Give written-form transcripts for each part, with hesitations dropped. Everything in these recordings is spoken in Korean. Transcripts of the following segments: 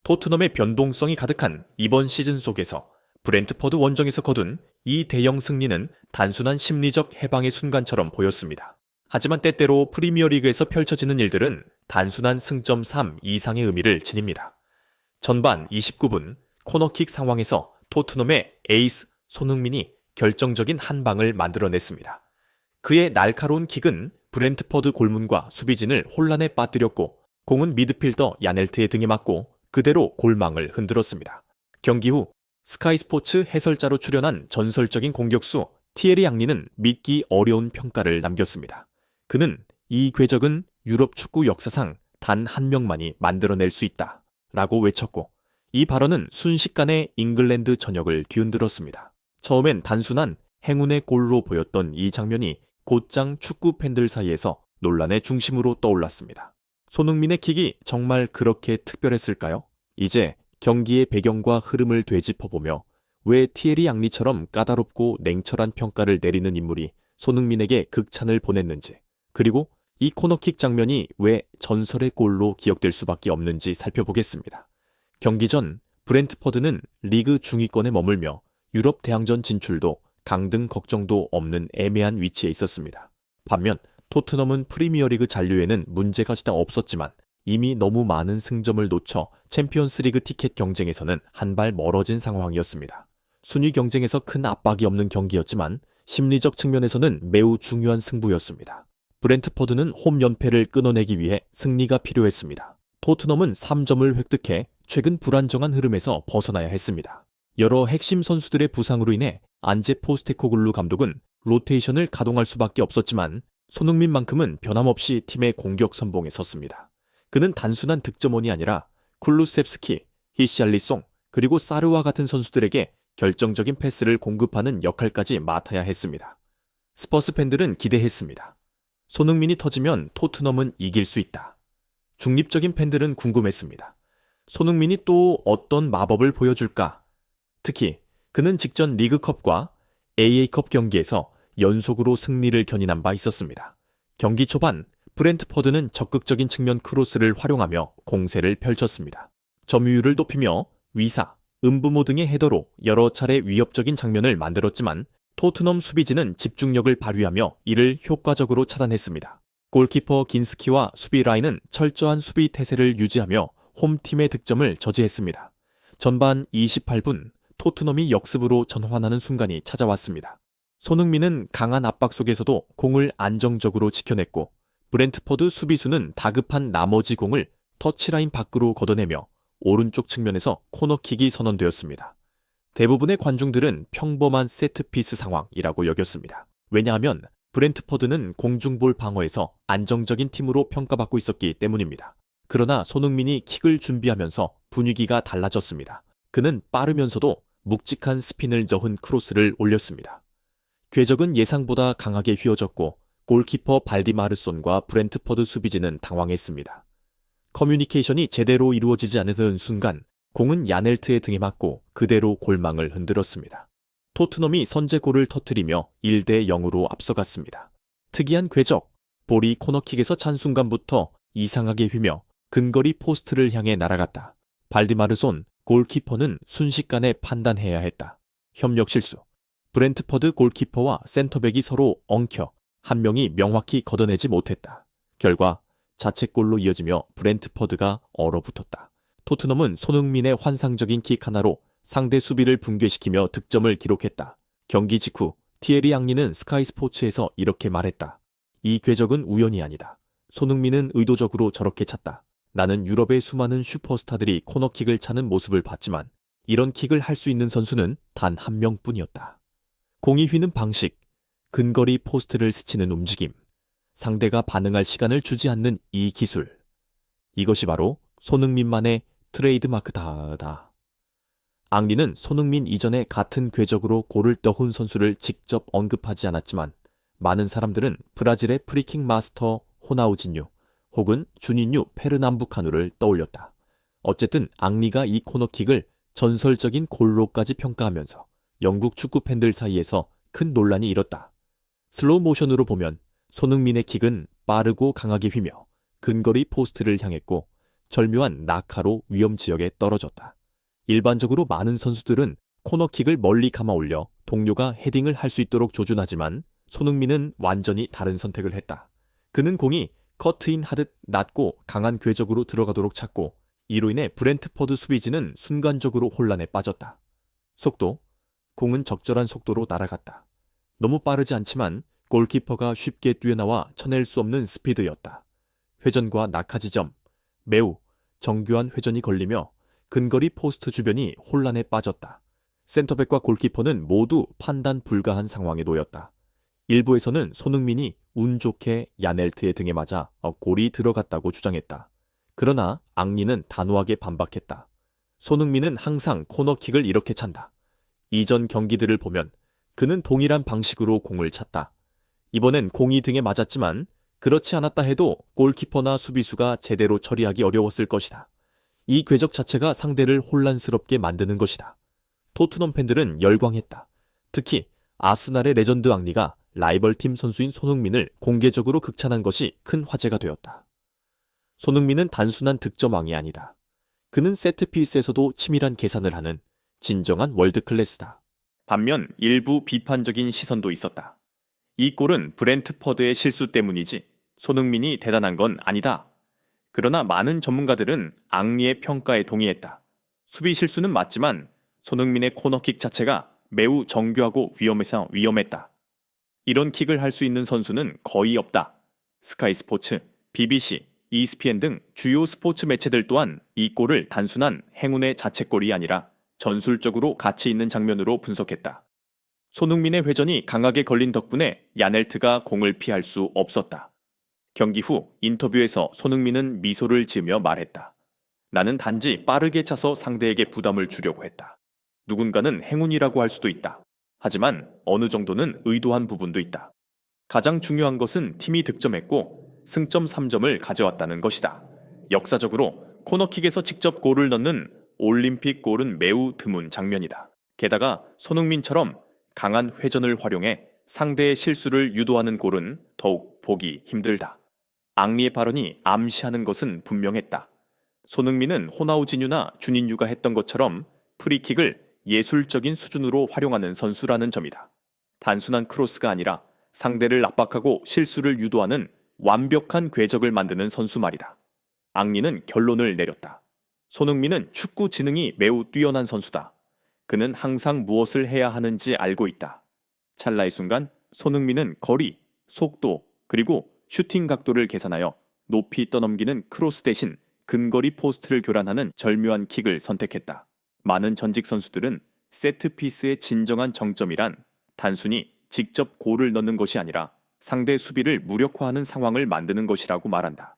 토트넘의 변동성이 가득한 이번 시즌 속에서 브렌트퍼드 원정에서 거둔 이 대형 승리는 단순한 심리적 해방의 순간처럼 보였습니다. 하지만 때때로 프리미어리그에서 펼쳐지는 일들은 단순한 승점 3 이상의 의미를 지닙니다. 전반 29분 코너킥 상황에서 토트넘의 에이스 손흥민이 결정적인 한 방을 만들어냈습니다. 그의 날카로운 킥은 브렌트퍼드 골문과 수비진을 혼란에 빠뜨렸고 공은 미드필더 야넬트의 등에 맞고 그대로 골망을 흔들었습니다. 경기 후 스카이 스포츠 해설자로 출연한 전설적인 공격수 티에리 앙리는 믿기 어려운 평가를 남겼습니다. 그는 이 궤적은 유럽 축구 역사상 단 한 명만이 만들어낼 수 있다 라고 외쳤고 이 발언은 순식간에 잉글랜드 전역을 뒤흔들었습니다. 처음엔 단순한 행운의 골로 보였던 이 장면이 곧장 축구 팬들 사이에서 논란의 중심으로 떠올랐습니다. 손흥민의 킥이 정말 그렇게 특별했을까요? 이제 경기의 배경과 흐름을 되짚어보며 왜 티에리 앙리처럼 까다롭고 냉철한 평가를 내리는 인물이 손흥민에게 극찬을 보냈는지, 그리고 이 코너킥 장면이 왜 전설의 골로 기억될 수밖에 없는지 살펴보겠습니다. 경기 전 브렌트퍼드는 리그 중위권에 머물며 유럽 대항전 진출도 강등 걱정도 없는 애매한 위치에 있었습니다. 반면 토트넘은 프리미어리그 잔류에는 문제가 없었지만 이미 너무 많은 승점을 놓쳐 챔피언스리그 티켓 경쟁에서는 한 발 멀어진 상황이었습니다. 순위 경쟁에서 큰 압박이 없는 경기였지만 심리적 측면에서는 매우 중요한 승부였습니다. 브렌트퍼드는 홈 연패를 끊어내기 위해 승리가 필요했습니다. 토트넘은 3점을 획득해 최근 불안정한 흐름에서 벗어나야 했습니다. 여러 핵심 선수들의 부상으로 인해 안제 포스테코글루 감독은 로테이션을 가동할 수밖에 없었지만 손흥민만큼은 변함없이 팀의 공격 선봉에 섰습니다. 그는 단순한 득점원이 아니라 쿨루셉스키, 히샬리송, 그리고 사르와 같은 선수들에게 결정적인 패스를 공급하는 역할까지 맡아야 했습니다. 스퍼스 팬들은 기대했습니다. 손흥민이 터지면 토트넘은 이길 수 있다. 중립적인 팬들은 궁금했습니다. 손흥민이 또 어떤 마법을 보여줄까? 특히 그는 직전 리그컵과 AA컵 경기에서 연속으로 승리를 견인한 바 있었습니다. 경기 초반 브렌트퍼드는 적극적인 측면 크로스를 활용하며 공세를 펼쳤습니다. 점유율을 높이며 위사, 음부모 등의 헤더로 여러 차례 위협적인 장면을 만들었지만 토트넘 수비진은 집중력을 발휘하며 이를 효과적으로 차단했습니다. 골키퍼 긴스키와 수비 라인은 철저한 수비 태세를 유지하며 홈팀의 득점을 저지했습니다. 전반 28분 토트넘이 역습으로 전환하는 순간이 찾아왔습니다. 손흥민은 강한 압박 속에서도 공을 안정적으로 지켜냈고 브렌트퍼드 수비수는 다급한 나머지 공을 터치라인 밖으로 걷어내며 오른쪽 측면에서 코너킥이 선언되었습니다. 대부분의 관중들은 평범한 세트피스 상황이라고 여겼습니다. 왜냐하면 브렌트퍼드는 공중볼 방어에서 안정적인 팀으로 평가받고 있었기 때문입니다. 그러나 손흥민이 킥을 준비하면서 분위기가 달라졌습니다. 그는 빠르면서도 묵직한 스핀을 저은 크로스를 올렸습니다. 궤적은 예상보다 강하게 휘어졌고 골키퍼 발디마르손과 브렌트퍼드 수비진은 당황했습니다. 커뮤니케이션이 제대로 이루어지지 않는 순간 공은 야넬트의 등에 맞고 그대로 골망을 흔들었습니다. 토트넘이 선제골을 터뜨리며 1대 0으로 앞서갔습니다. 특이한 궤적, 볼이 코너킥에서 찬 순간부터 이상하게 휘며 근거리 포스트를 향해 날아갔다. 발디마르손, 골키퍼는 순식간에 판단해야 했다. 협력 실수. 브렌트퍼드 골키퍼와 센터백이 서로 엉켜 한 명이 명확히 걷어내지 못했다. 결과 자책골로 이어지며 브렌트퍼드가 얼어붙었다. 토트넘은 손흥민의 환상적인 킥 하나로 상대 수비를 붕괴시키며 득점을 기록했다. 경기 직후 티에리 앙리는 스카이 스포츠에서 이렇게 말했다. 이 궤적은 우연이 아니다. 손흥민은 의도적으로 저렇게 찼다. 나는 유럽의 수많은 슈퍼스타들이 코너킥을 차는 모습을 봤지만 이런 킥을 할 수 있는 선수는 단 한 명뿐이었다. 공이 휘는 방식, 근거리 포스트를 스치는 움직임, 상대가 반응할 시간을 주지 않는 이 기술. 이것이 바로 손흥민만의 트레이드마크다. 앙리는 손흥민 이전에 같은 궤적으로 골을 넣은 선수를 직접 언급하지 않았지만 많은 사람들은 브라질의 프리킥 마스터 호나우진뉴 혹은 주니뉴 페르남부카누를 떠올렸다. 어쨌든 앙리가 이 코너킥을 전설적인 골로까지 평가하면서 영국 축구 팬들 사이에서 큰 논란이 일었다. 슬로우 모션으로 보면 손흥민의 킥은 빠르고 강하게 휘며 근거리 포스트를 향했고 절묘한 낙하로 위험 지역에 떨어졌다. 일반적으로 많은 선수들은 코너킥을 멀리 감아 올려 동료가 헤딩을 할 수 있도록 조준하지만 손흥민은 완전히 다른 선택을 했다. 그는 공이 커트인 하듯 낮고 강한 궤적으로 들어가도록 찼고 이로 인해 브렌트퍼드 수비진은 순간적으로 혼란에 빠졌다. 속도, 공은 적절한 속도로 날아갔다. 너무 빠르지 않지만 골키퍼가 쉽게 뛰어나와 쳐낼 수 없는 스피드였다. 회전과 낙하 지점, 매우 정교한 회전이 걸리며 근거리 포스트 주변이 혼란에 빠졌다. 센터백과 골키퍼는 모두 판단 불가한 상황에 놓였다. 일부에서는 손흥민이 운 좋게 야넬트의 등에 맞아 골이 들어갔다고 주장했다. 그러나 앙리는 단호하게 반박했다. 손흥민은 항상 코너킥을 이렇게 찬다. 이전 경기들을 보면 그는 동일한 방식으로 공을 찼다. 이번엔 공이 등에 맞았지만 그렇지 않았다 해도 골키퍼나 수비수가 제대로 처리하기 어려웠을 것이다. 이 궤적 자체가 상대를 혼란스럽게 만드는 것이다. 토트넘 팬들은 열광했다. 특히 아스날의 레전드 앙리가 라이벌팀 선수인 손흥민을 공개적으로 극찬한 것이 큰 화제가 되었다. 손흥민은 단순한 득점왕이 아니다. 그는 세트피스에서도 치밀한 계산을 하는 진정한 월드클래스다. 반면 일부 비판적인 시선도 있었다. 이 골은 브렌트퍼드의 실수 때문이지 손흥민이 대단한 건 아니다. 그러나 많은 전문가들은 앙리의 평가에 동의했다. 수비 실수는 맞지만 손흥민의 코너킥 자체가 매우 정교하고 위험했다. 이런 킥을 할 수 있는 선수는 거의 없다. 스카이 스포츠, BBC, ESPN 등 주요 스포츠 매체들 또한 이 골을 단순한 행운의 자책골이 아니라 전술적으로 가치 있는 장면으로 분석했다. 손흥민의 회전이 강하게 걸린 덕분에 야넬트가 공을 피할 수 없었다. 경기 후 인터뷰에서 손흥민은 미소를 지으며 말했다. 나는 단지 빠르게 차서 상대에게 부담을 주려고 했다. 누군가는 행운이라고 할 수도 있다. 하지만 어느 정도는 의도한 부분도 있다. 가장 중요한 것은 팀이 득점했고 승점 3점을 가져왔다는 것이다. 역사적으로 코너킥에서 직접 골을 넣는 올림픽 골은 매우 드문 장면이다. 게다가 손흥민처럼 강한 회전을 활용해 상대의 실수를 유도하는 골은 더욱 보기 힘들다. 앙리의 발언이 암시하는 것은 분명했다. 손흥민은 호나우지뉴나 주닌유가 했던 것처럼 프리킥을 예술적인 수준으로 활용하는 선수라는 점이다. 단순한 크로스가 아니라 상대를 압박하고 실수를 유도하는 완벽한 궤적을 만드는 선수 말이다. 앙리는 결론을 내렸다. 손흥민은 축구 지능이 매우 뛰어난 선수다. 그는 항상 무엇을 해야 하는지 알고 있다. 찰나의 순간 손흥민은 거리, 속도, 그리고 슈팅 각도를 계산하여 높이 떠넘기는 크로스 대신 근거리 포스트를 교란하는 절묘한 킥을 선택했다. 많은 전직 선수들은 세트피스의 진정한 정점이란 단순히 직접 골을 넣는 것이 아니라 상대 수비를 무력화하는 상황을 만드는 것이라고 말한다.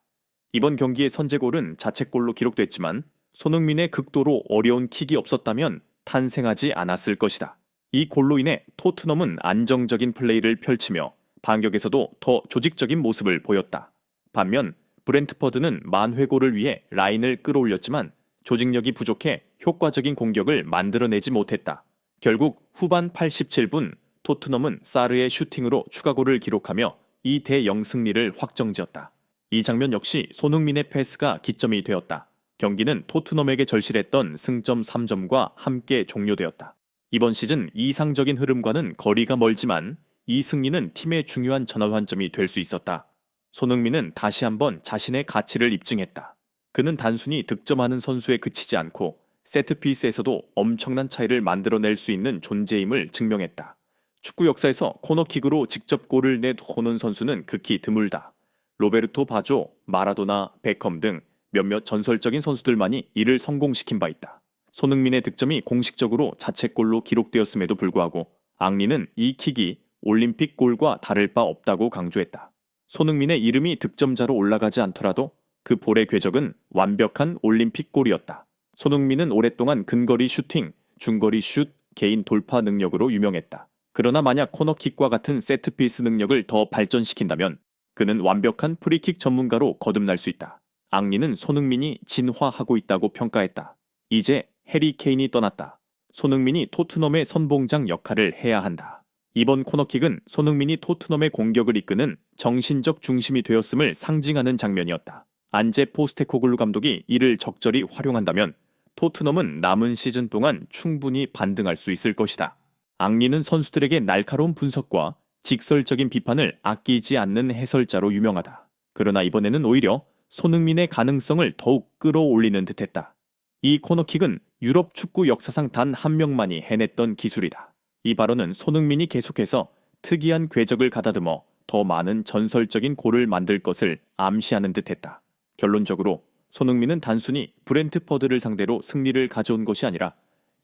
이번 경기의 선제골은 자책골로 기록됐지만 손흥민의 극도로 어려운 킥이 없었다면 탄생하지 않았을 것이다. 이 골로 인해 토트넘은 안정적인 플레이를 펼치며 반격에서도 더 조직적인 모습을 보였다. 반면 브렌트퍼드는 만회골을 위해 라인을 끌어올렸지만 조직력이 부족해 효과적인 공격을 만들어내지 못했다. 결국 후반 87분 토트넘은 사르의 슈팅으로 추가골을 기록하며 2대0 승리를 확정지었다. 이 장면 역시 손흥민의 패스가 기점이 되었다. 경기는 토트넘에게 절실했던 승점 3점과 함께 종료되었다. 이번 시즌 이상적인 흐름과는 거리가 멀지만 이 승리는 팀의 중요한 전환점이 될 수 있었다. 손흥민은 다시 한번 자신의 가치를 입증했다. 그는 단순히 득점하는 선수에 그치지 않고 세트피스에서도 엄청난 차이를 만들어낼 수 있는 존재임을 증명했다. 축구 역사에서 코너킥으로 직접 골을 내보는 선수는 극히 드물다. 로베르토 바조, 마라도나, 베컴 등 몇몇 전설적인 선수들만이 이를 성공시킨 바 있다. 손흥민의 득점이 공식적으로 자책골로 기록되었음에도 불구하고 앙리는 이 킥이 올림픽 골과 다를 바 없다고 강조했다. 손흥민의 이름이 득점자로 올라가지 않더라도 그 볼의 궤적은 완벽한 올림픽 골이었다. 손흥민은 오랫동안 근거리 슈팅, 중거리 슛, 개인 돌파 능력으로 유명했다. 그러나 만약 코너킥과 같은 세트피스 능력을 더 발전시킨다면 그는 완벽한 프리킥 전문가로 거듭날 수 있다. 앙리는 손흥민이 진화하고 있다고 평가했다. 이제 해리 케인이 떠났다. 손흥민이 토트넘의 선봉장 역할을 해야 한다. 이번 코너킥은 손흥민이 토트넘의 공격을 이끄는 정신적 중심이 되었음을 상징하는 장면이었다. 안제 포스테코글루 감독이 이를 적절히 활용한다면 토트넘은 남은 시즌 동안 충분히 반등할 수 있을 것이다. 앙리는 선수들에게 날카로운 분석과 직설적인 비판을 아끼지 않는 해설자로 유명하다. 그러나 이번에는 오히려 손흥민의 가능성을 더욱 끌어올리는 듯했다. 이 코너킥은 유럽 축구 역사상 단 한 명만이 해냈던 기술이다. 이 발언은 손흥민이 계속해서 특이한 궤적을 가다듬어 더 많은 전설적인 골을 만들 것을 암시하는 듯했다. 결론적으로 손흥민은 단순히 브렌트퍼드를 상대로 승리를 가져온 것이 아니라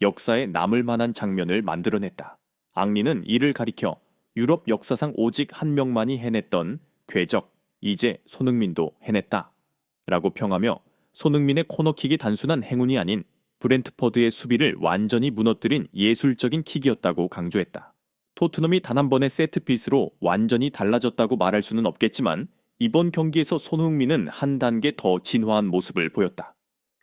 역사에 남을 만한 장면을 만들어냈다. 앙리는 이를 가리켜 유럽 역사상 오직 한 명만이 해냈던 궤적, 이제 손흥민도 해냈다. 라고 평하며 손흥민의 코너킥이 단순한 행운이 아닌 브렌트퍼드의 수비를 완전히 무너뜨린 예술적인 킥이었다고 강조했다. 토트넘이 단 한 번의 세트피스로 완전히 달라졌다고 말할 수는 없겠지만 이번 경기에서 손흥민은 한 단계 더 진화한 모습을 보였다.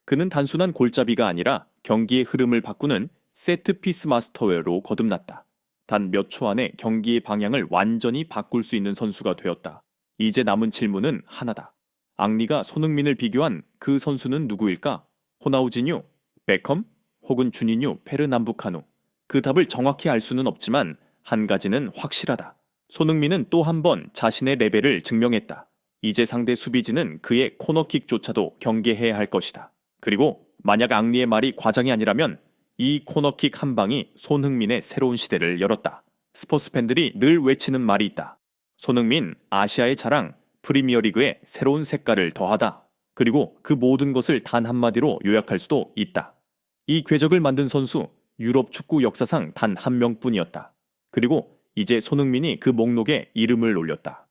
그는 단순한 골잡이가 아니라 경기의 흐름을 바꾸는 세트피스 마스터로 거듭났다. 단 몇 초 안에 경기의 방향을 완전히 바꿀 수 있는 선수가 되었다. 이제 남은 질문은 하나다. 앙리가 손흥민을 비교한 그 선수는 누구일까? 호나우지뉴, 베컴, 혹은 주니뉴, 페르남부카누. 그 답을 정확히 알 수는 없지만 한 가지는 확실하다. 손흥민은 또 한 번 자신의 레벨을 증명했다. 이제 상대 수비진은 그의 코너킥조차도 경계해야 할 것이다. 그리고 만약 앙리의 말이 과장이 아니라면 이 코너킥 한 방이 손흥민의 새로운 시대를 열었다. 스포츠 팬들이 늘 외치는 말이 있다. 손흥민, 아시아의 자랑, 프리미어리그에 새로운 색깔을 더하다. 그리고 그 모든 것을 단 한마디로 요약할 수도 있다. 이 궤적을 만든 선수, 유럽 축구 역사상 단 한 명뿐이었다. 그리고 이제 손흥민이 그 목록에 이름을 올렸다.